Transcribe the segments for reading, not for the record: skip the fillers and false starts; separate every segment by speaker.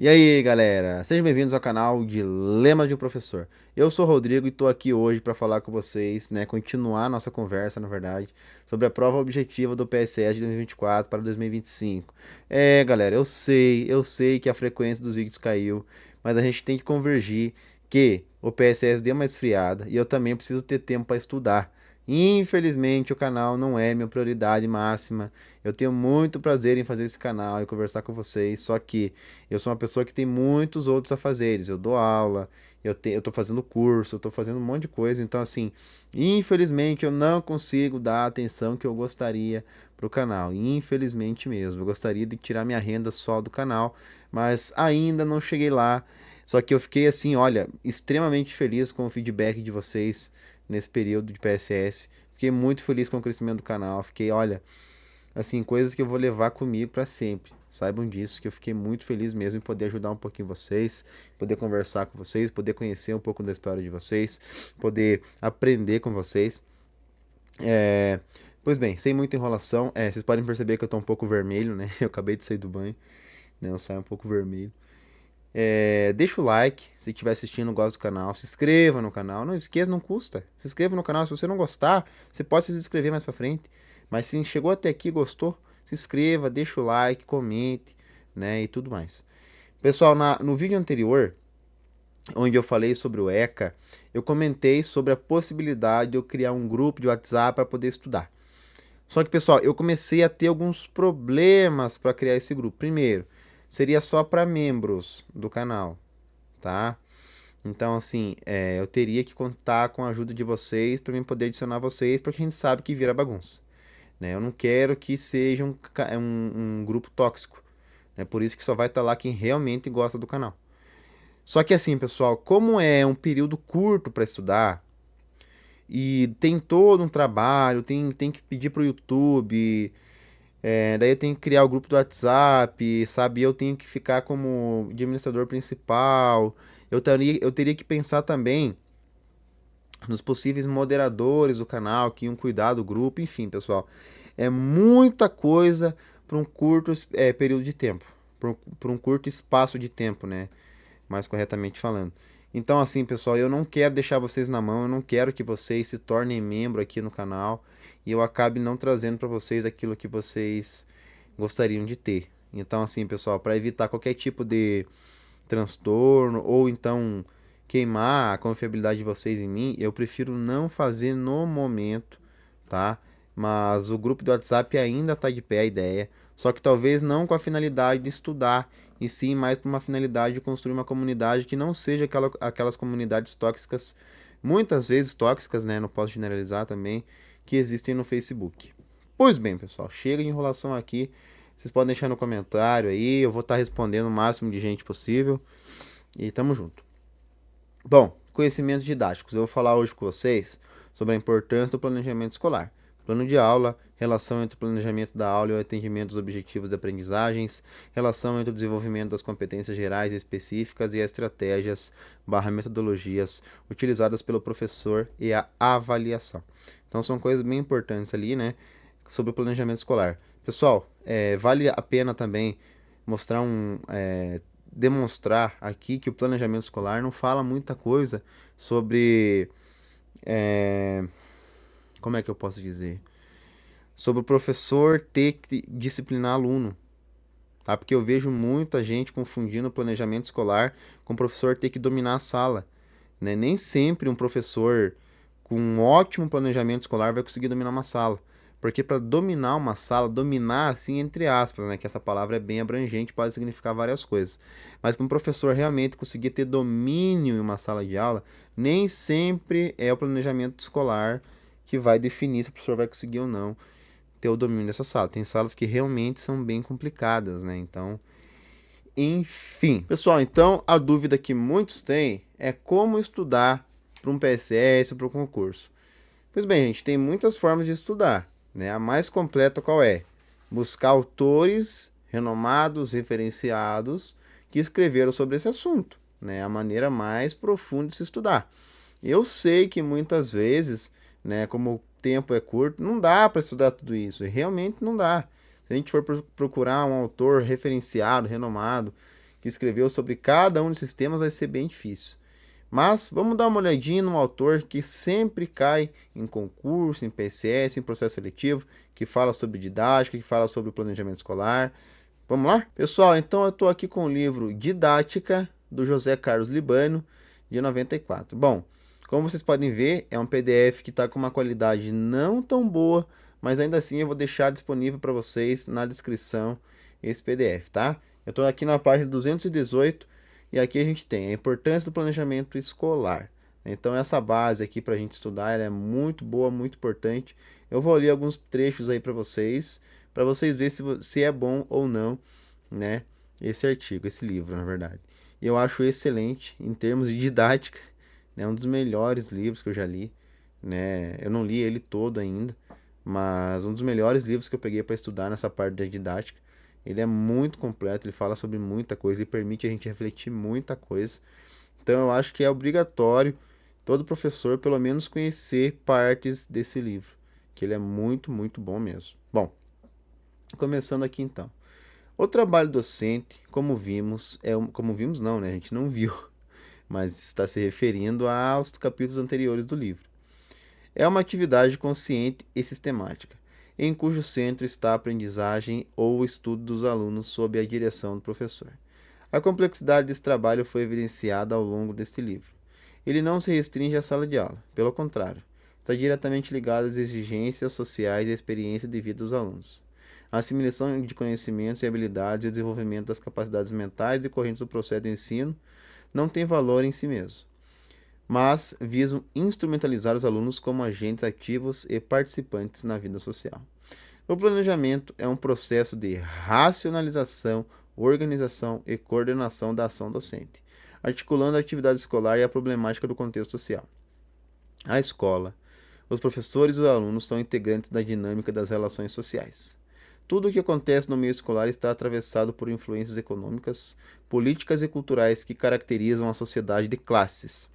Speaker 1: E aí, galera? Sejam bem-vindos ao canal Dilemas de um Professor. Eu sou o Rodrigo e estou aqui hoje para falar com vocês, continuar nossa conversa, na verdade, sobre a prova objetiva do PSS de 2024 para 2025. Galera, eu sei que a frequência dos vídeos caiu, mas a gente tem que convergir que o PSS deu uma esfriada e eu também preciso ter tempo para estudar. Infelizmente, o canal não é minha prioridade máxima. Eu tenho muito prazer em fazer esse canal e conversar com vocês, só que eu sou uma pessoa que tem muitos outros afazeres. Eu dou aula, eu tô fazendo curso, eu tô fazendo um monte de coisa. Então, assim, infelizmente eu não consigo dar a atenção que eu gostaria pro canal. Infelizmente mesmo. Eu gostaria de tirar minha renda só do canal, mas ainda não cheguei lá. Só que eu fiquei assim, olha, extremamente feliz com o feedback de vocês nesse período de PSS. Fiquei muito feliz com o crescimento do canal. Fiquei, olha, assim, coisas que eu vou levar comigo para sempre. Saibam disso, que eu fiquei muito feliz mesmo em poder ajudar um pouquinho vocês, poder conversar com vocês, poder conhecer um pouco da história de vocês, poder aprender com vocês. É... Pois bem, sem muita enrolação, vocês podem perceber que eu tô um pouco vermelho, né? Eu acabei de sair do banho, né? Eu saio um pouco vermelho. Deixa o like se estiver assistindo, gosta do canal. Se inscreva no canal. Não esqueça, não custa. Se inscreva no canal. Se você não gostar, você pode se inscrever mais pra frente. Mas se chegou até aqui e gostou, se inscreva, deixa o like, comente, né? E tudo mais. Pessoal, no vídeo anterior, onde eu falei sobre o ECA, eu comentei sobre a possibilidade de eu criar um grupo de WhatsApp para poder estudar. Só que, pessoal, eu comecei a ter alguns problemas para criar esse grupo. Primeiro, seria só para membros do canal, tá? Então, assim, eu teria que contar com a ajuda de vocês para mim poder adicionar vocês, porque a gente sabe que vira bagunça, né? Eu não quero que seja um grupo tóxico, né? Por isso que só vai estar lá quem realmente gosta do canal. Só que assim, pessoal, como é um período curto para estudar e tem todo um trabalho, tem que pedir pro YouTube, daí eu tenho que criar o grupo do WhatsApp, sabe? Eu tenho que ficar como administrador principal. Eu teria que pensar também nos possíveis moderadores do canal que iam cuidar do grupo, enfim, pessoal. É muita coisa para um curto período de tempo, para um curto espaço de tempo, né? Mais corretamente falando. Então, assim, pessoal, eu não quero deixar vocês na mão, eu não quero que vocês se tornem membro aqui no canal e eu acabe não trazendo para vocês aquilo que vocês gostariam de ter. Então, assim, pessoal, para evitar qualquer tipo de transtorno ou então queimar a confiabilidade de vocês em mim, eu prefiro não fazer no momento, tá? Mas o grupo do WhatsApp ainda tá de pé a ideia, só que talvez não com a finalidade de estudar, e sim mais para uma finalidade de construir uma comunidade que não seja aquelas comunidades tóxicas, muitas vezes tóxicas, né? Não posso generalizar também, que existem no Facebook. Pois bem, pessoal, chega de enrolação aqui. Vocês podem deixar no comentário aí, eu vou estar respondendo o máximo de gente possível. E tamo junto. Bom, conhecimentos didáticos. Eu vou falar hoje com vocês sobre a importância do planejamento escolar. Plano de aula, relação entre o planejamento da aula e o atendimento dos objetivos de aprendizagens, relação entre o desenvolvimento das competências gerais e específicas e as estratégias/metodologias utilizadas pelo professor e a avaliação. Então são coisas bem importantes ali, né, sobre o planejamento escolar. Pessoal, vale a pena também mostrar demonstrar aqui que o planejamento escolar não fala muita coisa sobre, é, como é que eu posso dizer? Sobre o professor ter que disciplinar aluno, tá? Porque eu vejo muita gente confundindo o planejamento escolar com o professor ter que dominar a sala, né? Nem sempre um professor com um ótimo planejamento escolar vai conseguir dominar uma sala. Porque para dominar uma sala, dominar assim entre aspas, né, que essa palavra é bem abrangente, pode significar várias coisas. Mas para um professor realmente conseguir ter domínio em uma sala de aula, nem sempre é o planejamento escolar que vai definir se o professor vai conseguir ou não ter o domínio dessa sala. Tem salas que realmente são bem complicadas, né? Então, enfim. Pessoal, então a dúvida que muitos têm é como estudar para um PSS ou para um concurso. Pois bem, gente, tem muitas formas de estudar, né? A mais completa qual é? Buscar autores renomados, referenciados, que escreveram sobre esse assunto, né? A maneira mais profunda de se estudar. Eu sei que muitas vezes, né, como o tempo é curto, não dá para estudar tudo isso, realmente não dá. Se a gente for procurar um autor referenciado, renomado, que escreveu sobre cada um desses temas, vai ser bem difícil. Mas vamos dar uma olhadinha num autor que sempre cai em concurso, em PCS, em processo seletivo, que fala sobre didática, que fala sobre planejamento escolar. Vamos lá? Pessoal, então eu estou aqui com o livro Didática, do José Carlos Libano, de 94. Bom, como vocês podem ver, é um PDF que está com uma qualidade não tão boa, mas ainda assim eu vou deixar disponível para vocês na descrição esse PDF, tá? Eu estou aqui na página 218 e aqui a gente tem a importância do planejamento escolar. Então essa base aqui para a gente estudar, ela é muito boa, muito importante. Eu vou ler alguns trechos aí para vocês verem se é bom ou não, né, esse artigo, esse livro, na verdade. E eu acho excelente em termos de didática, né, um dos melhores livros que eu já li, né? Eu não li ele todo ainda, mas um dos melhores livros que eu peguei para estudar nessa parte da didática. Ele é muito completo, ele fala sobre muita coisa e permite a gente refletir muita coisa. Então eu acho que é obrigatório todo professor pelo menos conhecer partes desse livro, que ele é muito, muito bom mesmo. Bom, começando aqui então. O trabalho docente, como vimos, como vimos não, né? A gente não viu, mas está se referindo aos capítulos anteriores do livro. É uma atividade consciente e sistemática, em cujo centro está a aprendizagem ou o estudo dos alunos sob a direção do professor. A complexidade desse trabalho foi evidenciada ao longo deste livro. Ele não se restringe à sala de aula, pelo contrário, está diretamente ligado às exigências sociais e à experiência de vida dos alunos. A assimilação de conhecimentos e habilidades e o desenvolvimento das capacidades mentais decorrentes do processo de ensino não tem valor em si mesmo, mas visam instrumentalizar os alunos como agentes ativos e participantes na vida social. O planejamento é um processo de racionalização, organização e coordenação da ação docente, articulando a atividade escolar e a problemática do contexto social. A escola, os professores e os alunos são integrantes da dinâmica das relações sociais. Tudo o que acontece no meio escolar está atravessado por influências econômicas, políticas e culturais que caracterizam a sociedade de classes.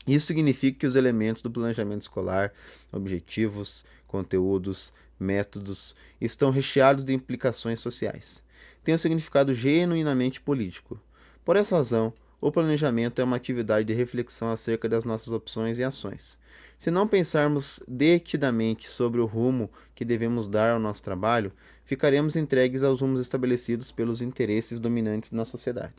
Speaker 1: Isso significa que os elementos do planejamento escolar, objetivos, conteúdos, métodos, estão recheados de implicações sociais. Tem um significado genuinamente político. Por essa razão, o planejamento é uma atividade de reflexão acerca das nossas opções e ações. Se não pensarmos detidamente sobre o rumo que devemos dar ao nosso trabalho, ficaremos entregues aos rumos estabelecidos pelos interesses dominantes na sociedade.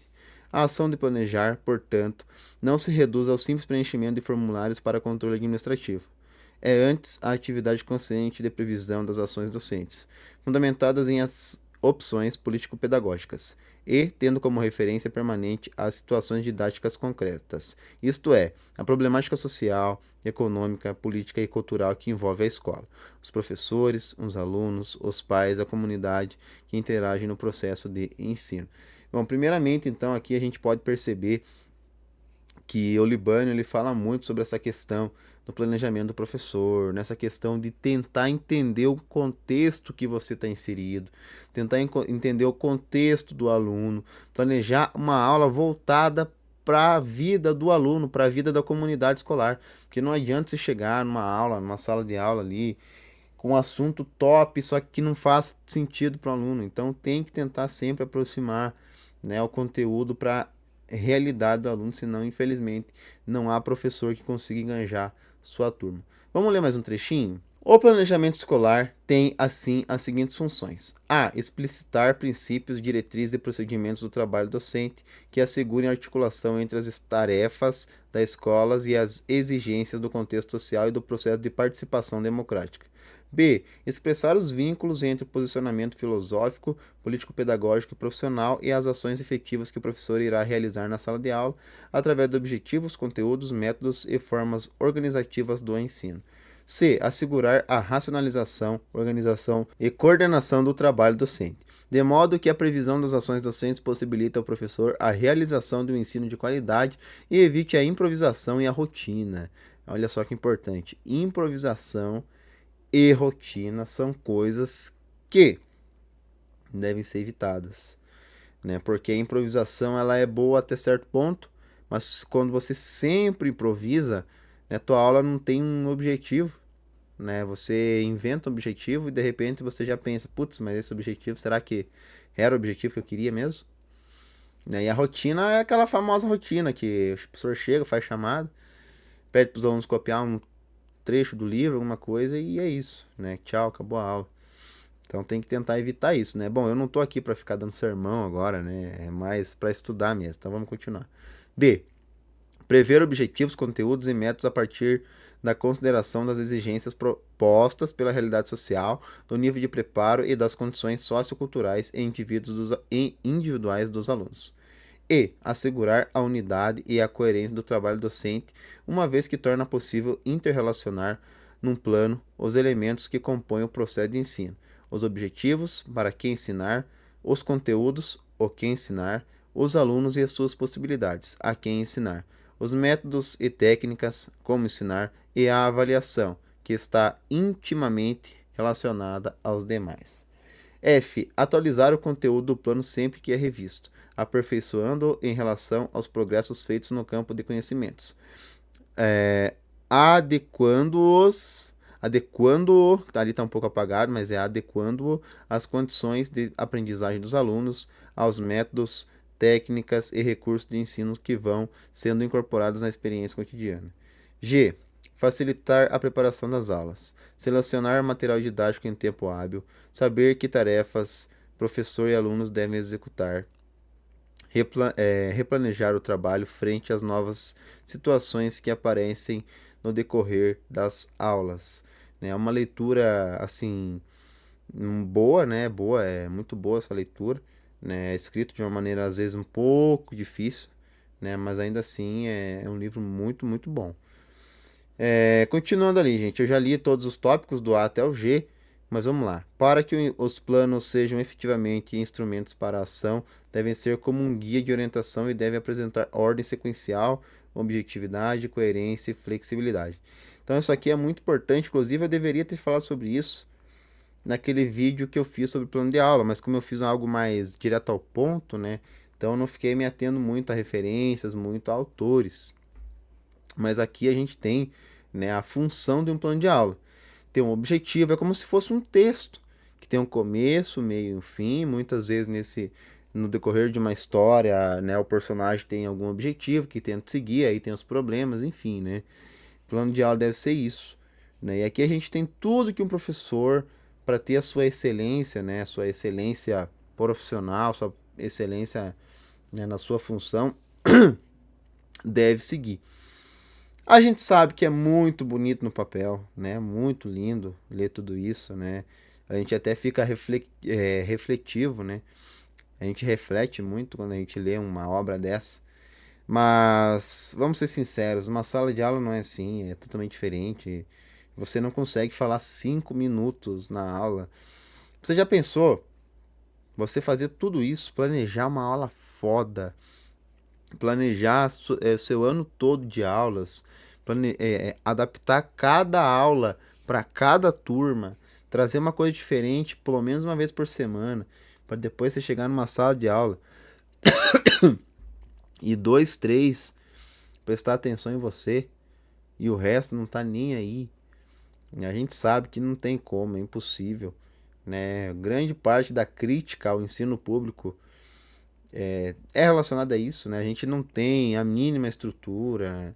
Speaker 1: A ação de planejar, portanto, não se reduz ao simples preenchimento de formulários para controle administrativo. É antes a atividade consciente de previsão das ações docentes, fundamentadas em opções político-pedagógicas e tendo como referência permanente as situações didáticas concretas, isto é, a problemática social, econômica, política e cultural que envolve a escola, os professores, os alunos, os pais, a comunidade que interagem no processo de ensino. Bom, primeiramente, então, aqui a gente pode perceber que o Libânio ele fala muito sobre essa questão do planejamento do professor, nessa questão de tentar entender o contexto que você está inserido, tentar entender o contexto do aluno, planejar uma aula voltada para a vida do aluno, para a vida da comunidade escolar, porque não adianta você chegar numa aula, numa sala de aula ali, com um assunto top, só que não faz sentido para o aluno, então tem que tentar sempre aproximar, né, o conteúdo para realidade do aluno, senão, infelizmente, não há professor que consiga enganjar sua turma. Vamos ler mais um trechinho? O planejamento escolar tem, assim, as seguintes funções: a. Explicitar princípios, diretrizes e procedimentos do trabalho docente que assegurem a articulação entre as tarefas das escolas e as exigências do contexto social e do processo de participação democrática. B. Expressar os vínculos entre o posicionamento filosófico, político-pedagógico e profissional e as ações efetivas que o professor irá realizar na sala de aula, através de objetivos, conteúdos, métodos e formas organizativas do ensino. C. Assegurar a racionalização, organização e coordenação do trabalho docente, de modo que a previsão das ações docentes possibilite ao professor a realização de um ensino de qualidade e evite a improvisação e a rotina. Olha só que importante, improvisação e rotina são coisas que devem ser evitadas, né? Porque a improvisação ela é boa até certo ponto, mas quando você sempre improvisa, né, tua aula não tem um objetivo, né? Você inventa um objetivo e de repente você já pensa, putz, mas esse objetivo, será que era o objetivo que eu queria mesmo? Né? E a rotina é aquela famosa rotina que o professor chega, faz chamada, pede para os alunos copiar um trecho do livro, alguma coisa, e é isso, né? Tchau, acabou a aula. Então tem que tentar evitar isso, né? Bom, eu não tô aqui para ficar dando sermão agora, né? É mais para estudar mesmo. Então vamos continuar. D. Prever objetivos, conteúdos e métodos a partir da consideração das exigências propostas pela realidade social, do nível de preparo e das condições socioculturais e individuais dos alunos. E assegurar a unidade e a coerência do trabalho docente, uma vez que torna possível interrelacionar num plano os elementos que compõem o processo de ensino, os objetivos, para que ensinar, os conteúdos, o que ensinar, os alunos e as suas possibilidades, a quem ensinar, os métodos e técnicas, como ensinar, e a avaliação, que está intimamente relacionada aos demais. F. Atualizar o conteúdo do plano sempre que é revisto, aperfeiçoando-o em relação aos progressos feitos no campo de conhecimentos. Adequando-os, adequando-o, ali está um pouco apagado, mas é adequando-o às condições de aprendizagem dos alunos, aos métodos, técnicas e recursos de ensino que vão sendo incorporados na experiência cotidiana. G. Facilitar a preparação das aulas. Selecionar material didático em tempo hábil. Saber que tarefas professor e alunos devem executar. Replanejar o trabalho frente às novas situações que aparecem no decorrer das aulas. É uma leitura assim boa, né? Boa, é muito boa essa leitura, né? É escrito de uma maneira às vezes um pouco difícil, né? Mas ainda assim é um livro muito, muito bom. Continuando ali, gente, eu já li todos os tópicos do A até o G, mas vamos lá. Para que os planos sejam efetivamente instrumentos para a ação, devem ser como um guia de orientação e devem apresentar ordem sequencial, objetividade, coerência e flexibilidade. Então isso aqui é muito importante, inclusive eu deveria ter falado sobre isso naquele vídeo que eu fiz sobre o plano de aula, mas como eu fiz algo mais direto ao ponto, né? Então eu não fiquei me atendo muito a referências, muito a autores. Mas aqui a gente tem, né, a função de um plano de aula. Tem um objetivo, é como se fosse um texto, que tem um começo, meio e um fim. Muitas vezes no decorrer de uma história, né, o personagem tem algum objetivo que tenta seguir, aí tem os problemas, enfim, né? O plano de aula deve ser isso, né? E aqui a gente tem tudo que um professor, para ter a sua excelência, né, a sua excelência profissional, sua excelência, né, na sua função, deve seguir. A gente sabe que é muito bonito no papel, né? Muito lindo ler tudo isso, né? A gente até fica refletivo, né? A gente reflete muito quando a gente lê uma obra dessa. Mas, vamos ser sinceros, uma sala de aula não é assim, é totalmente diferente. Você não consegue falar 5 minutos na aula. Você já pensou? Você fazer tudo isso, planejar uma aula foda, planejar seu ano todo de aulas, adaptar cada aula para cada turma, trazer uma coisa diferente, pelo menos uma vez por semana, para depois você chegar numa sala de aula e dois, três prestar atenção em você e o resto não tá nem aí. E a gente sabe que não tem como, é impossível, né? Grande parte da crítica ao ensino público é relacionada a isso, né? A gente não tem a mínima estrutura,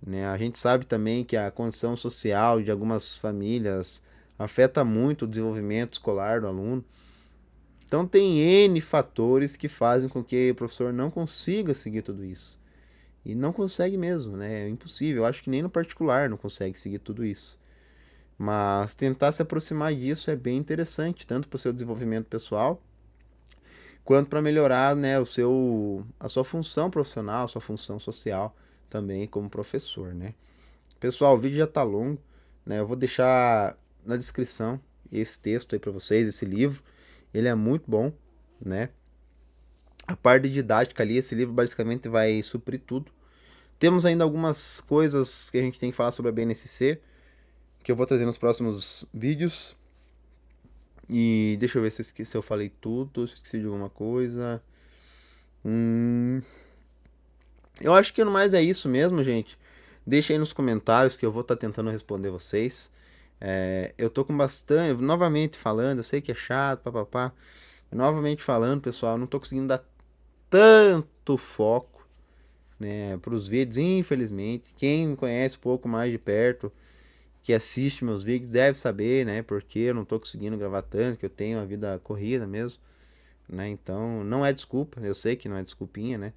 Speaker 1: né? A gente sabe também que a condição social de algumas famílias afeta muito o desenvolvimento escolar do aluno. Então tem N fatores que fazem com que o professor não consiga seguir tudo isso. E não consegue mesmo, né? É impossível. Eu acho que nem no particular não consegue seguir tudo isso. Mas tentar se aproximar disso é bem interessante, tanto para o seu desenvolvimento pessoal, quanto para melhorar, né, a sua função profissional, a sua função social também como professor, né? Pessoal, o vídeo já tá longo, né? Eu vou deixar na descrição esse texto aí para vocês, esse livro. Ele é muito bom, né? A parte didática ali, esse livro basicamente vai suprir tudo. Temos ainda algumas coisas que a gente tem que falar sobre a BNCC, que eu vou trazer nos próximos vídeos. E deixa eu ver se eu falei tudo, se eu esqueci de alguma coisa. Eu acho que no mais é isso mesmo, gente. Deixa aí nos comentários que eu vou estar tentando responder vocês. Eu tô com bastante. Novamente falando, eu sei que é chato, papapá. Novamente falando, pessoal, eu não tô conseguindo dar tanto foco, né, para os vídeos, infelizmente. Quem me conhece um pouco mais de perto, que assiste meus vídeos, deve saber, né, porque eu não tô conseguindo gravar tanto, que eu tenho uma vida corrida mesmo, né, então não é desculpa, eu sei que não é desculpinha, né,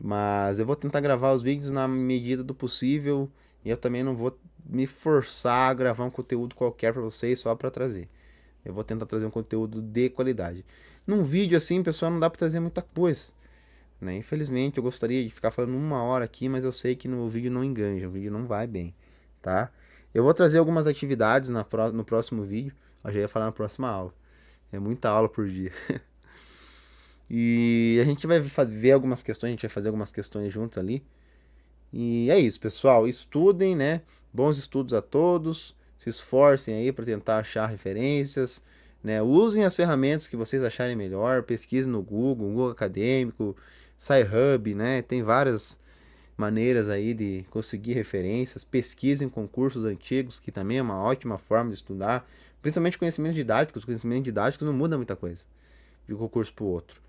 Speaker 1: mas eu vou tentar gravar os vídeos na medida do possível e eu também não vou me forçar a gravar um conteúdo qualquer para vocês só para trazer. Eu vou tentar trazer um conteúdo de qualidade. Num vídeo assim, pessoal, não dá para trazer muita coisa, né? Infelizmente, eu gostaria de ficar falando 1 hora aqui, mas eu sei que no vídeo não enganja, o vídeo não vai bem, tá? Eu vou trazer algumas atividades no próximo vídeo. Eu já ia falar na próxima aula. É muita aula por dia. E a gente vai ver algumas questões, a gente vai fazer algumas questões juntos ali. E é isso, pessoal. Estudem, né? Bons estudos a todos. Se esforcem aí para tentar achar referências, né? Usem as ferramentas que vocês acharem melhor. Pesquise no Google, Google Acadêmico, SciHub, né? Tem várias maneiras aí de conseguir referências. Pesquisem concursos antigos, que também é uma ótima forma de estudar. Principalmente conhecimentos didáticos. Conhecimento didático não muda muita coisa de um concurso para o outro,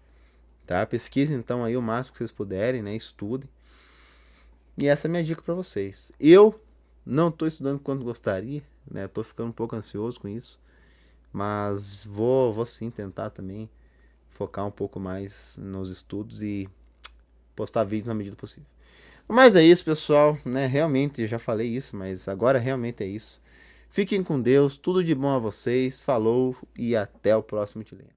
Speaker 1: tá? Pesquisem então aí o máximo que vocês puderem, né? Estudem. E essa é a minha dica para vocês. Eu não estou estudando quanto gostaria, né? Estou ficando um pouco ansioso com isso, mas vou sim tentar também focar um pouco mais nos estudos e postar vídeos na medida do possível. Mas é isso, pessoal, né? Realmente, eu já falei isso, mas agora realmente é isso. Fiquem com Deus, tudo de bom a vocês. Falou e até o próximo Te Lendo.